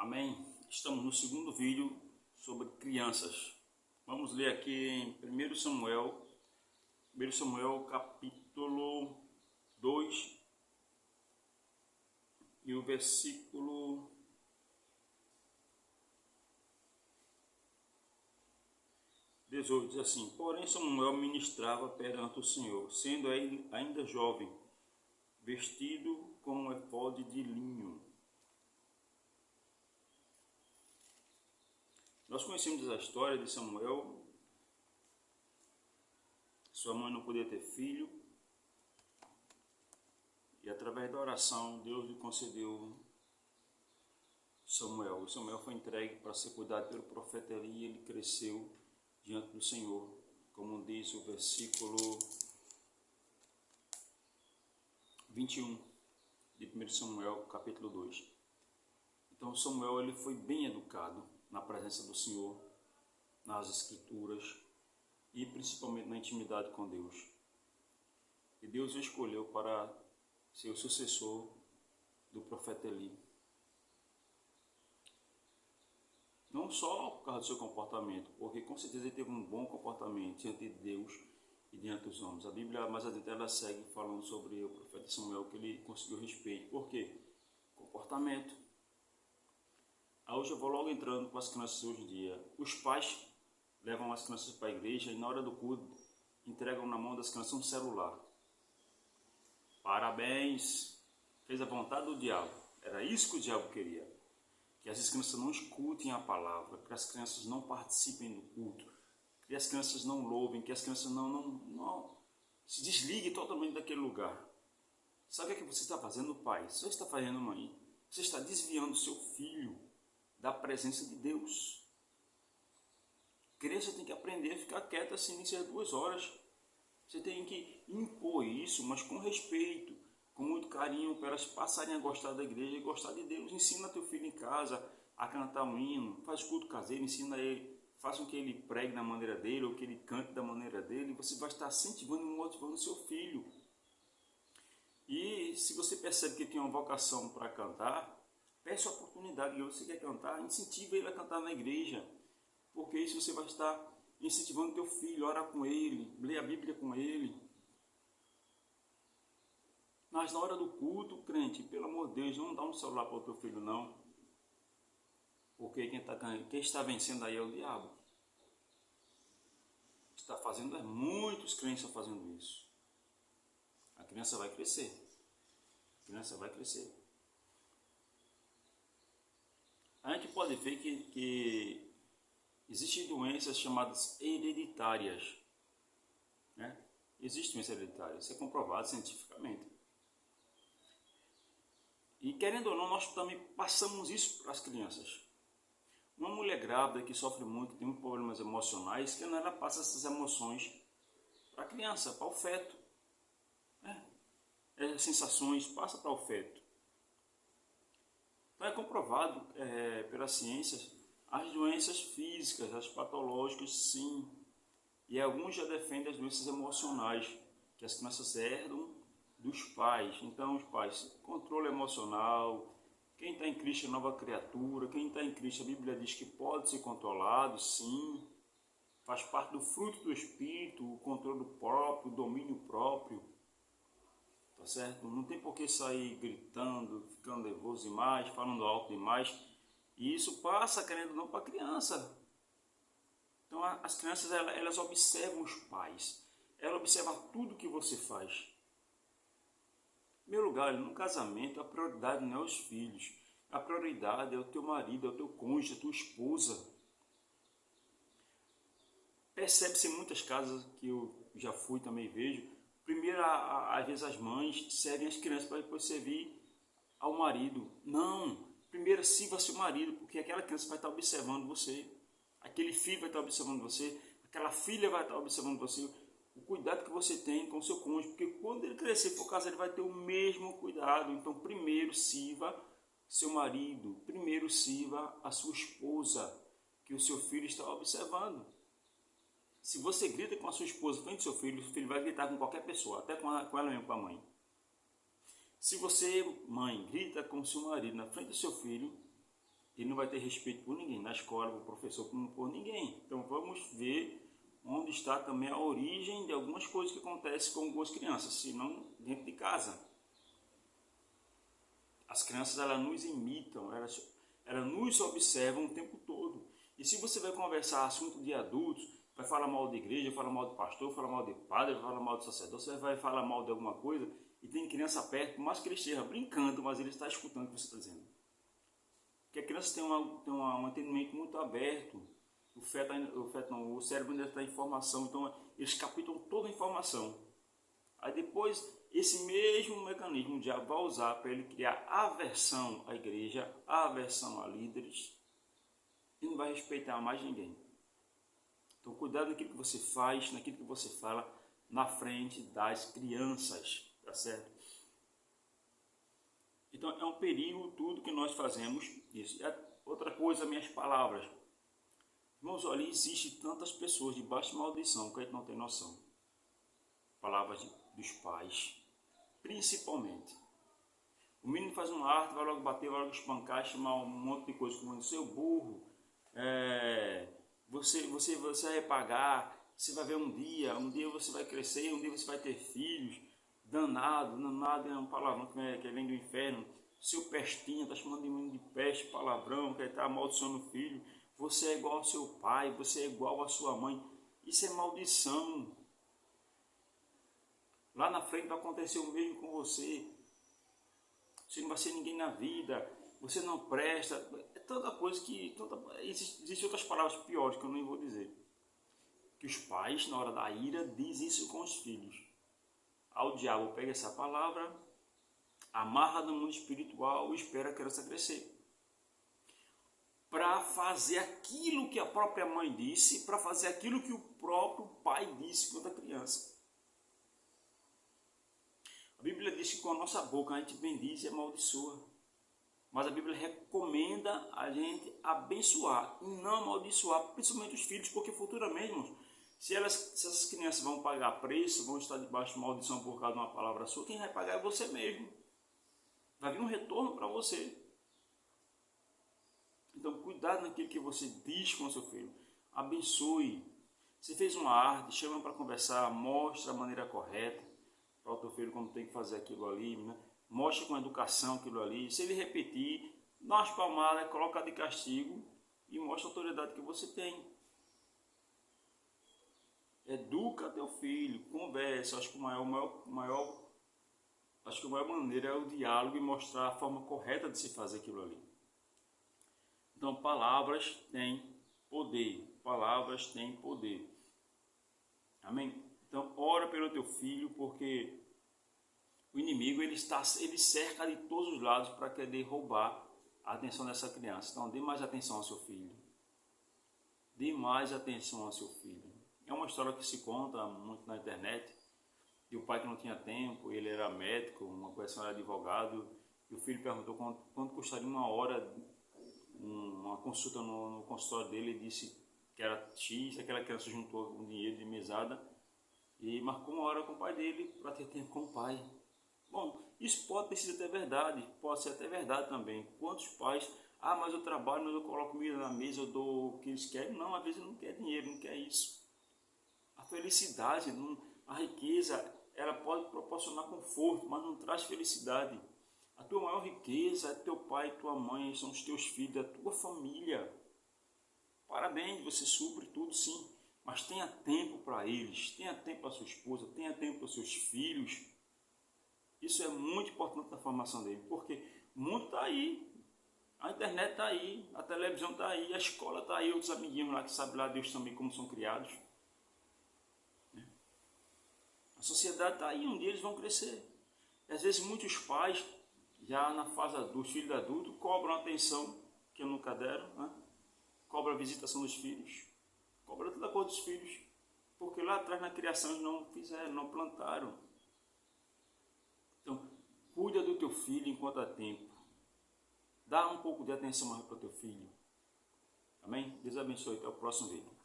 Amém? Estamos no segundo vídeo sobre crianças. Vamos ler aqui em 1 Samuel capítulo 2 e o versículo 18, diz assim: Porém Samuel ministrava perante o Senhor, sendo ainda jovem, vestido com um efode de linho. Nós conhecemos a história de Samuel. Sua mãe não podia ter filho, e através da oração Deus lhe concedeu Samuel. O Samuel foi entregue para ser cuidado pelo profeta Eli, e ele cresceu diante do Senhor, como diz o versículo 21 de 1 Samuel capítulo 2. Então Samuel ele foi bem educado na presença do Senhor, nas Escrituras e principalmente na intimidade com Deus. E Deus o escolheu para ser o sucessor do profeta Eli. Não só por causa do seu comportamento, porque com certeza ele teve um bom comportamento diante de Deus e diante dos homens. A Bíblia mais adiante ela segue falando sobre o profeta Samuel, que ele conseguiu respeito. Por quê? Comportamento. Hoje eu vou logo entrando com as crianças hoje em dia. Os pais levam as crianças para a igreja e na hora do culto entregam na mão das crianças um celular. Parabéns! Fez a vontade do diabo. Era isso que o diabo queria. Que as crianças não escutem a palavra, que as crianças não participem do culto, que as crianças não louvem, que as crianças não se desliguem totalmente daquele lugar. Sabe o que você está fazendo, pai? Você está fazendo, mãe? Você está desviando o seu filho da presença de Deus. A criança tem que aprender a ficar quieta assim, iniciar 2 horas. Você tem que impor isso, mas com respeito, com muito carinho, para elas passarem a gostar da igreja e gostar de Deus. Ensina teu filho em casa a cantar um hino, faz culto caseiro, ensina ele, faz com que ele pregue da maneira dele, ou que ele cante da maneira dele. Você vai estar incentivando e motivando o seu filho. E se você percebe que tem uma vocação para cantar, peça a oportunidade. Você quer cantar, incentiva ele a cantar na igreja, porque isso você vai estar incentivando teu filho, ora com ele, lê a Bíblia com ele. Mas na hora do culto, crente, pelo amor de Deus, não dá um celular para o teu filho não, porque quem está vencendo aí é o diabo. Está fazendo, muitos crentes estão fazendo isso. A criança vai crescer. A criança vai crescer. A gente pode ver que existem doenças chamadas hereditárias. Né? Existem doenças hereditárias, isso é comprovado cientificamente. E querendo ou não, nós também passamos isso para as crianças. Uma mulher grávida que sofre muito, que tem muitos problemas emocionais, que ela passa essas emoções para a criança, para o feto. As sensações passa para o feto. Então é comprovado pela ciência as doenças físicas, as patológicas, sim. E alguns já defendem as doenças emocionais, que as crianças herdam dos pais. Então os pais, controle emocional, quem está em Cristo é nova criatura, quem está em Cristo a Bíblia diz que pode ser controlado, sim. Faz parte do fruto do Espírito, o controle próprio, o domínio próprio. Tá certo? Não tem por que sair gritando, ficando nervoso demais, falando alto demais. E isso passa, querendo ou não, para a criança. Então as crianças elas observam os pais. Ela observa tudo que você faz. Em primeiro lugar, no casamento, a prioridade não é os filhos. A prioridade é o teu marido, é o teu cônjuge, a tua esposa. Percebe-se em muitas casas que eu já fui também vejo. Primeiro, às vezes as mães servem as crianças para depois servir ao marido. Não, primeiro sirva seu marido, porque aquela criança vai estar observando você. Aquele filho vai estar observando você. Aquela filha vai estar observando você. O cuidado que você tem com o seu cônjuge, porque quando ele crescer por casa, ele vai ter o mesmo cuidado. Então, primeiro sirva seu marido, primeiro sirva a sua esposa, que o seu filho está observando. Se você grita com a sua esposa frente ao seu filho, o filho vai gritar com qualquer pessoa, até com ela mesmo, com a mãe. Se você, mãe, grita com o seu marido na frente do seu filho, ele não vai ter respeito por ninguém, na escola, por professor, por ninguém. Então vamos ver onde está também a origem de algumas coisas que acontecem com algumas crianças, se não dentro de casa. As crianças, elas nos imitam, elas nos observam o tempo todo. E se você vai conversar assunto de adultos, vai falar mal de igreja, fala mal de pastor, fala mal de padre, fala mal de sacerdote, você vai falar mal de alguma coisa, e tem criança perto, por mais que ele esteja brincando, mas ele está escutando o que você está dizendo. Porque a criança tem um entendimento muito aberto, o cérebro ainda está em formação, então eles captam toda a informação. Aí depois, esse mesmo mecanismo o diabo vai usar para ele criar aversão à igreja, aversão a líderes, e não vai respeitar mais ninguém. Então cuidado naquilo que você faz, naquilo que você fala na frente das crianças, tá certo? Então é um perigo tudo que nós fazemos isso. E outra coisa, minhas palavras. Irmãos, olha, existe tantas pessoas debaixo de maldição que a gente não tem noção. Palavras dos pais, principalmente. O menino faz uma arte, vai logo bater, vai logo espancar, chamar um monte de coisa como seu burro, você vai pagar, você vai ver um dia você vai crescer, um dia você vai ter filhos, danado é um palavrão que vem do inferno, seu pestinha, está chamando de menino de peste, palavrão, que está amaldiçoando o filho, você é igual ao seu pai, você é igual à sua mãe, isso é maldição. Lá na frente vai acontecer o mesmo com você. Você não vai ser ninguém na vida. Você não presta. É tanta coisa que... Existem outras palavras piores que eu nem vou dizer. Que os pais, na hora da ira, dizem isso com os filhos. Aí o diabo pega essa palavra, amarra no mundo espiritual e espera a criança crescer. Para fazer aquilo que a própria mãe disse, para fazer aquilo que o próprio pai disse quando a criança. A Bíblia diz que com a nossa boca a gente bendiz e amaldiçoa. Mas a Bíblia recomenda a gente abençoar e não amaldiçoar, principalmente os filhos, porque futuramente, irmãos, se essas crianças vão pagar preço, vão estar debaixo de maldição por causa de uma palavra sua, quem vai pagar é você mesmo. Vai vir um retorno para você. Então, cuidado naquilo que você diz com o seu filho. Abençoe. Você fez uma arte, chama para conversar, mostra a maneira correta para o teu filho como tem que fazer aquilo ali, né? Mostra com educação aquilo ali. Se ele repetir, dá umas palmadas, coloca de castigo e mostra a autoridade que você tem. Educa teu filho, conversa. Acho que a maior maneira é o diálogo e mostrar a forma correta de se fazer aquilo ali. Então, palavras têm poder. Palavras têm poder. Amém? Então, ora pelo teu filho, porque o inimigo ele cerca de todos os lados para querer roubar a atenção dessa criança. Então, dê mais atenção ao seu filho. Dê mais atenção ao seu filho. É uma história que se conta muito na internet, de um pai que não tinha tempo, ele era médico, uma pessoa era advogado, e o filho perguntou quanto custaria uma hora, uma consulta no consultório dele, ele disse que era X, aquela criança juntou um dinheiro de mesada, e marcou uma hora com o pai dele para ter tempo com o pai. Bom, isso pode ser até verdade, pode ser até verdade também. Quantos pais, mas eu trabalho, mas eu coloco comida na mesa, eu dou o que eles querem. Não, às vezes não quer dinheiro, não quer isso. A felicidade, a riqueza, ela pode proporcionar conforto, mas não traz felicidade. A tua maior riqueza é teu pai e tua mãe, são os teus filhos, a tua família. Parabéns, você supre tudo sim. Mas tenha tempo para eles, tenha tempo para sua esposa, tenha tempo para seus filhos. Isso é muito importante na formação dele, porque o mundo está aí, a internet está aí, a televisão está aí, a escola está aí, outros amiguinhos lá que sabem lá Deus também como são criados. A sociedade está aí, um dia eles vão crescer. E às vezes muitos pais, já na fase dos filhos adultos, cobram a atenção que nunca deram, né? Cobram a visitação dos filhos. Cobra toda a coisa dos filhos, porque lá atrás na criação eles não fizeram, não plantaram. Então, cuida do teu filho enquanto há tempo. Dá um pouco de atenção mais para o teu filho. Amém? Deus abençoe. Até o próximo vídeo.